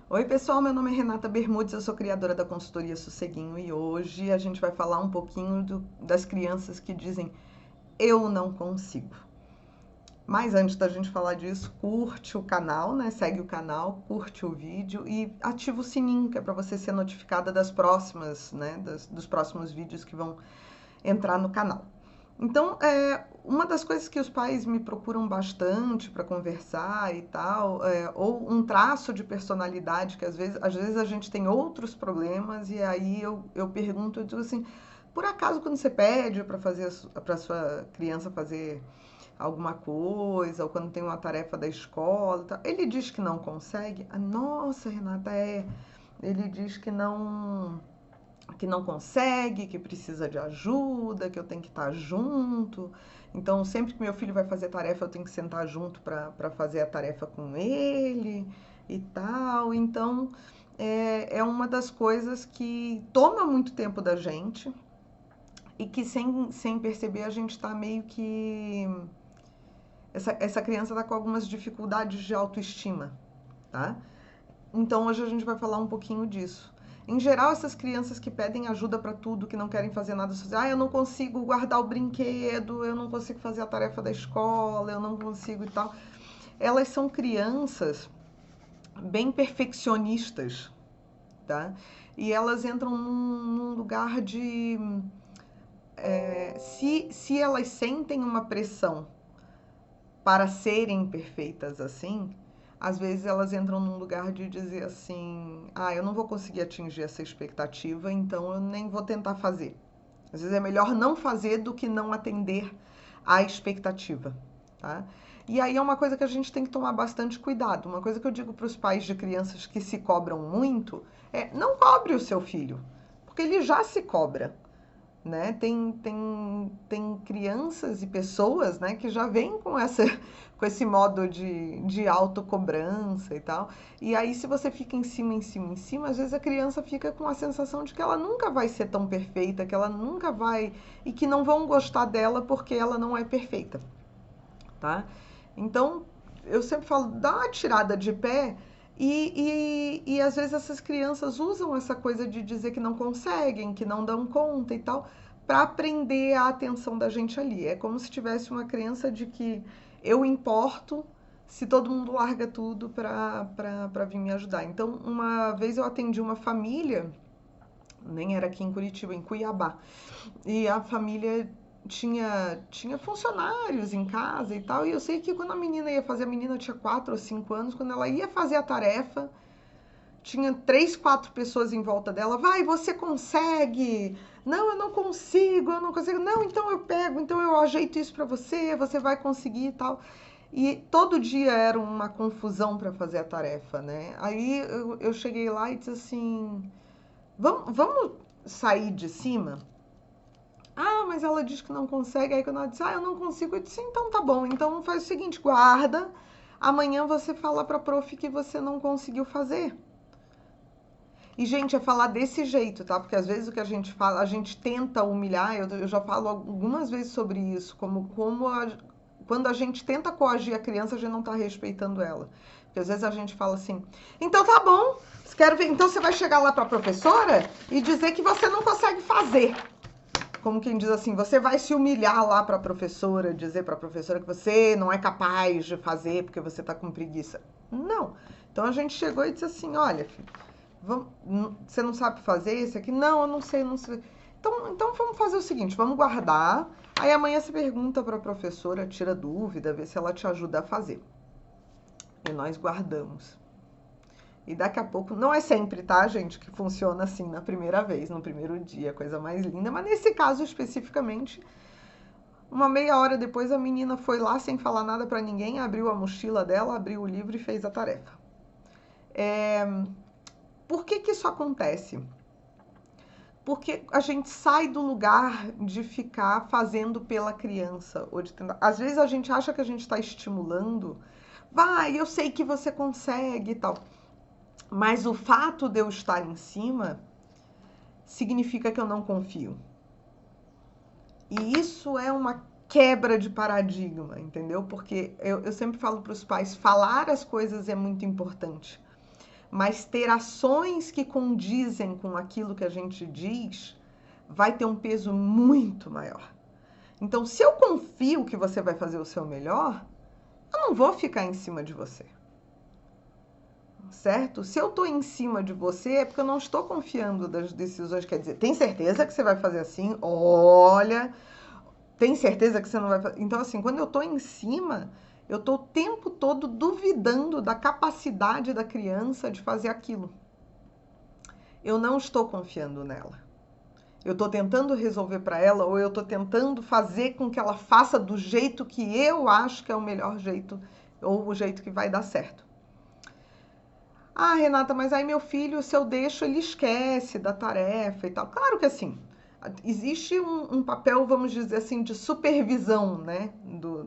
Oi, pessoal, meu nome é Renata Bermudes, eu sou criadora da consultoria Sosseguinho e hoje a gente vai falar um pouquinho das crianças que dizem eu não consigo. Mas antes da gente falar disso, curte o canal, né? Segue o canal, curte o vídeo e ativa o sininho, que é para você ser notificada das próximas, né? Dos próximos vídeos que vão entrar no canal. Então, uma das coisas que os pais me procuram bastante para conversar e tal, ou um traço de personalidade, que às vezes a gente tem outros problemas, e aí eu pergunto, eu digo assim, por acaso quando você pede para sua criança fazer alguma coisa, ou quando tem uma tarefa da escola, e tal, ele diz que não consegue? Ah, nossa, Renata, ele diz que não consegue, que precisa de ajuda, que eu tenho que estar junto. Então, sempre que meu filho vai fazer tarefa, eu tenho que sentar junto para fazer a tarefa com ele e tal. Então, é uma das coisas que toma muito tempo da gente e que sem perceber a gente está meio que. Essa criança está com algumas dificuldades de autoestima, tá? Então hoje a gente vai falar um pouquinho disso. Em geral, essas crianças que pedem ajuda para tudo, que não querem fazer nada sozinhas, eu não consigo guardar o brinquedo, eu não consigo fazer a tarefa da escola, eu não consigo e tal. Elas são crianças bem perfeccionistas, tá? E elas entram num lugar de. Se elas sentem uma pressão para serem perfeitas assim, às vezes elas entram num lugar de dizer assim: eu não vou conseguir atingir essa expectativa, então eu nem vou tentar fazer. Às vezes é melhor não fazer do que não atender à expectativa, tá? E aí é uma coisa que a gente tem que tomar bastante cuidado. Uma coisa que eu digo para os pais de crianças que se cobram muito é: não cobre o seu filho, porque ele já se cobra, né? Tem crianças e pessoas, né, que já vêm com esse modo de autocobrança e tal. E aí, se você fica em cima, em cima, em cima, às vezes a criança fica com a sensação de que ela nunca vai ser tão perfeita, que ela nunca vai. E que não vão gostar dela porque ela não é perfeita, tá? Então, eu sempre falo, dá uma tirada de pé e às vezes essas crianças usam essa coisa de dizer que não conseguem, que não dão conta e tal, para prender a atenção da gente ali. É como se tivesse uma crença de que eu importo se todo mundo larga tudo para vir me ajudar. Então, uma vez eu atendi uma família, nem era aqui em Curitiba, em Cuiabá, e a família tinha funcionários em casa e tal. E eu sei que quando a menina ia fazer, a menina tinha 4 ou 5 anos, quando ela ia fazer a tarefa, tinha 3, 4 pessoas em volta dela. Vai, você consegue! Não, eu não consigo, eu não consigo. Não, então eu pego, então eu ajeito isso pra você, você vai conseguir e tal. E todo dia era uma confusão para fazer a tarefa, né? Aí eu cheguei lá e disse assim: vamos sair de cima? Ah, mas ela diz que não consegue. Aí quando ela disse, eu não consigo, eu disse, então tá bom. Então faz o seguinte, guarda. Amanhã você fala pra prof que você não conseguiu fazer. E, gente, é falar desse jeito, tá? Porque às vezes o que a gente fala, a gente tenta humilhar, eu já falo algumas vezes sobre isso, quando a gente tenta coagir a criança, a gente não tá respeitando ela. Porque às vezes a gente fala assim, então tá bom, quero ver, então você vai chegar lá pra professora e dizer que você não consegue fazer. Como quem diz assim, você vai se humilhar lá para a professora, dizer para a professora que você não é capaz de fazer porque você está com preguiça. Não. Então a gente chegou e disse assim, olha, filho, você não sabe fazer esse aqui? Não, eu não sei, não sei. Então vamos fazer o seguinte, vamos guardar. Aí amanhã você pergunta para a professora, tira dúvida, vê se ela te ajuda a fazer. E nós guardamos. E daqui a pouco, não é sempre, tá, gente, que funciona assim na primeira vez, no primeiro dia, coisa mais linda, mas nesse caso especificamente, uma meia hora depois a menina foi lá sem falar nada pra ninguém, abriu a mochila dela, abriu o livro e fez a tarefa. Por que isso acontece? Porque a gente sai do lugar de ficar fazendo pela criança, ou de tentar. Às vezes a gente acha que a gente está estimulando, vai, eu sei que você consegue e tal. Mas o fato de eu estar em cima significa que eu não confio. E isso é uma quebra de paradigma, entendeu? Porque eu sempre falo para os pais, falar as coisas é muito importante. mas ter ações que condizem com aquilo que a gente diz vai ter um peso muito maior. Então, se eu confio que você vai fazer o seu melhor, eu não vou ficar em cima de você. Certo? Se eu estou em cima de você, é porque eu não estou confiando das decisões. Quer dizer, tem certeza que você vai fazer assim? Olha, tem certeza que você não vai fazer? Então, assim, quando eu estou em cima, eu estou o tempo todo duvidando da capacidade da criança de fazer aquilo. Eu não estou confiando nela. Eu estou tentando resolver para ela, ou eu estou tentando fazer com que ela faça do jeito que eu acho que é o melhor jeito, ou o jeito que vai dar certo. Ah, Renata, mas aí meu filho, se eu deixo, ele esquece da tarefa e tal. Claro que assim, existe um papel, vamos dizer assim, de supervisão, né,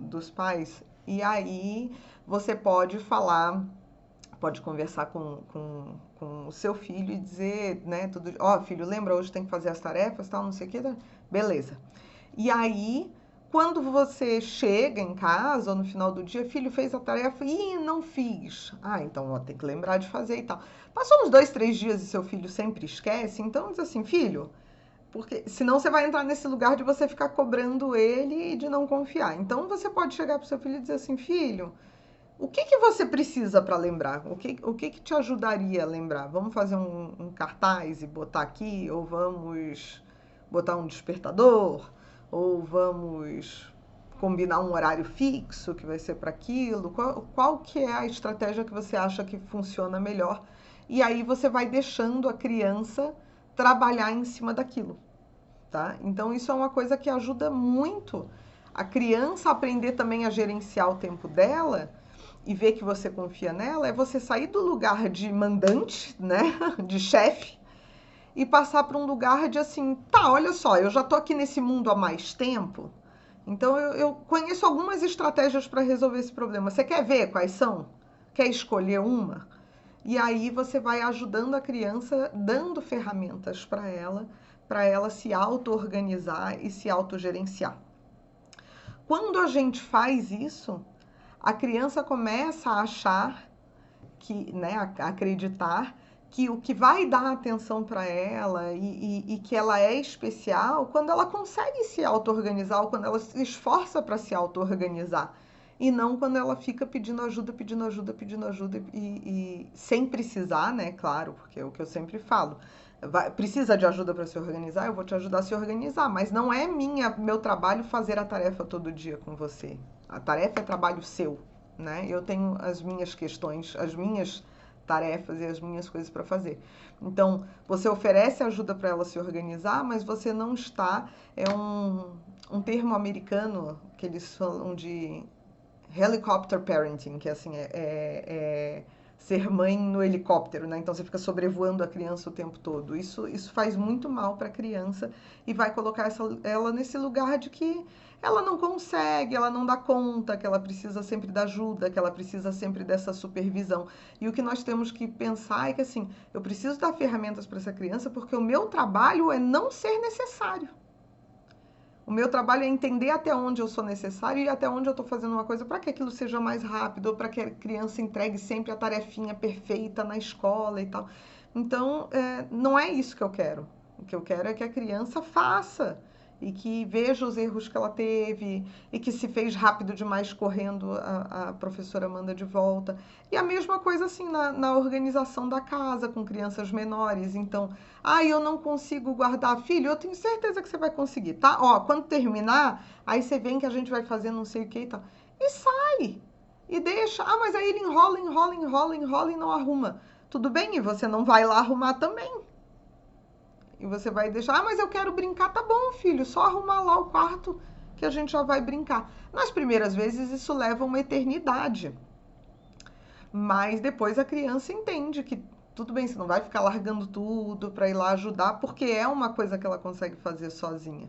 dos pais. E aí você pode falar, pode conversar com o seu filho e dizer, né, tudo, ó, filho, lembra, hoje tem que fazer as tarefas, tal, não sei o que, beleza. E aí, quando você chega em casa, ou no final do dia, filho, fez a tarefa e não fiz. Ah, então ó, tem que lembrar de fazer e tal. Passou uns 2, 3 dias e seu filho sempre esquece, então diz assim, filho, porque senão você vai entrar nesse lugar de você ficar cobrando ele e de não confiar. Então você pode chegar para o seu filho e dizer assim, filho, o que que você precisa para lembrar? O que te ajudaria a lembrar? Vamos fazer um cartaz e botar aqui? Ou vamos botar um despertador? Ou vamos combinar um horário fixo que vai ser para aquilo? Qual que é a estratégia que você acha que funciona melhor? E aí você vai deixando a criança trabalhar em cima daquilo, tá? Então isso é uma coisa que ajuda muito a criança a aprender também a gerenciar o tempo dela e ver que você confia nela, é você sair do lugar de mandante, né, de chefe, e passar para um lugar de assim, tá, olha só, eu já tô aqui nesse mundo há mais tempo, então eu conheço algumas estratégias para resolver esse problema. Você quer ver quais são? Quer escolher uma? E aí você vai ajudando a criança, dando ferramentas para ela se auto-organizar e se autogerenciar. Quando a gente faz isso, a criança começa a achar que, né, a acreditar que o que vai dar atenção para ela e que ela é especial quando ela consegue se auto-organizar ou quando ela se esforça para se auto-organizar. E não quando ela fica pedindo ajuda, pedindo ajuda, pedindo ajuda e sem precisar, né? Claro, porque é o que eu sempre falo. Precisa de ajuda para se organizar? Eu vou te ajudar a se organizar, mas não é meu trabalho fazer a tarefa todo dia com você. A tarefa é trabalho seu, né? Eu tenho as minhas questões, as minhas tarefas e as minhas coisas para fazer. Então, você oferece ajuda para ela se organizar, mas você não está. É um termo americano que eles falam de helicopter parenting, que assim é ser mãe no helicóptero, né? Então você fica sobrevoando a criança o tempo todo. Isso faz muito mal para a criança e vai colocar ela nesse lugar de que ela não consegue, ela não dá conta, que ela precisa sempre da ajuda, que ela precisa sempre dessa supervisão. E o que nós temos que pensar é que assim, eu preciso dar ferramentas para essa criança porque o meu trabalho é não ser necessário. O meu trabalho é entender até onde eu sou necessário e até onde eu estou fazendo uma coisa para que aquilo seja mais rápido, ou para que a criança entregue sempre a tarefinha perfeita na escola e tal. Então, não é isso que eu quero. O que eu quero é que a criança faça e que veja os erros que ela teve e que se fez rápido demais correndo, a professora manda de volta. E a mesma coisa assim na organização da casa com crianças menores. Então, eu não consigo guardar. Filho, eu tenho certeza que você vai conseguir, tá? Ó, quando terminar, aí você vem que a gente vai fazer não sei o que e tal. E sai! E deixa. Ah, mas aí ele enrola, enrola, enrola, enrola e não arruma. Tudo bem, e você não vai lá arrumar também. E você vai deixar, mas eu quero brincar, tá bom, filho, só arrumar lá o quarto que a gente já vai brincar. Nas primeiras vezes isso leva uma eternidade. Mas depois a criança entende que tudo bem, você não vai ficar largando tudo para ir lá ajudar, porque é uma coisa que ela consegue fazer sozinha,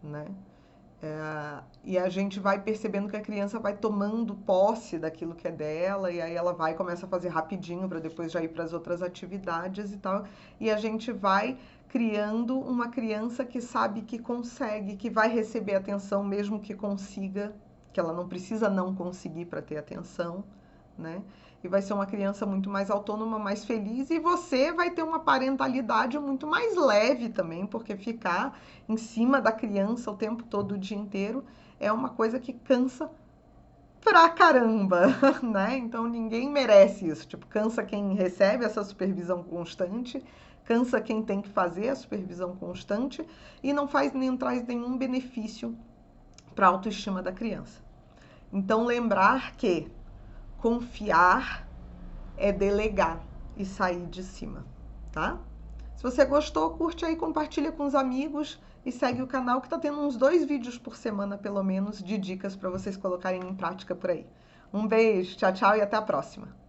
né? E a gente vai percebendo que a criança vai tomando posse daquilo que é dela, e aí ela vai e começa a fazer rapidinho para depois já ir para as outras atividades e tal. E a gente vai criando uma criança que sabe que consegue, que vai receber atenção mesmo que consiga, que ela não precisa não conseguir para ter atenção, né? e vai ser uma criança muito mais autônoma, mais feliz, e você vai ter uma parentalidade muito mais leve também, porque ficar em cima da criança o tempo todo, o dia inteiro, é uma coisa que cansa pra caramba, né? Então ninguém merece isso. Tipo, cansa quem recebe essa supervisão constante, cansa quem tem que fazer a supervisão constante e não faz nem traz nenhum benefício para a autoestima da criança. Então lembrar que confiar é delegar e sair de cima, tá? Se você gostou, curte aí, compartilha com os amigos e segue o canal que tá tendo uns 2 vídeos por semana, pelo menos, de dicas para vocês colocarem em prática por aí. Um beijo, tchau, tchau e até a próxima.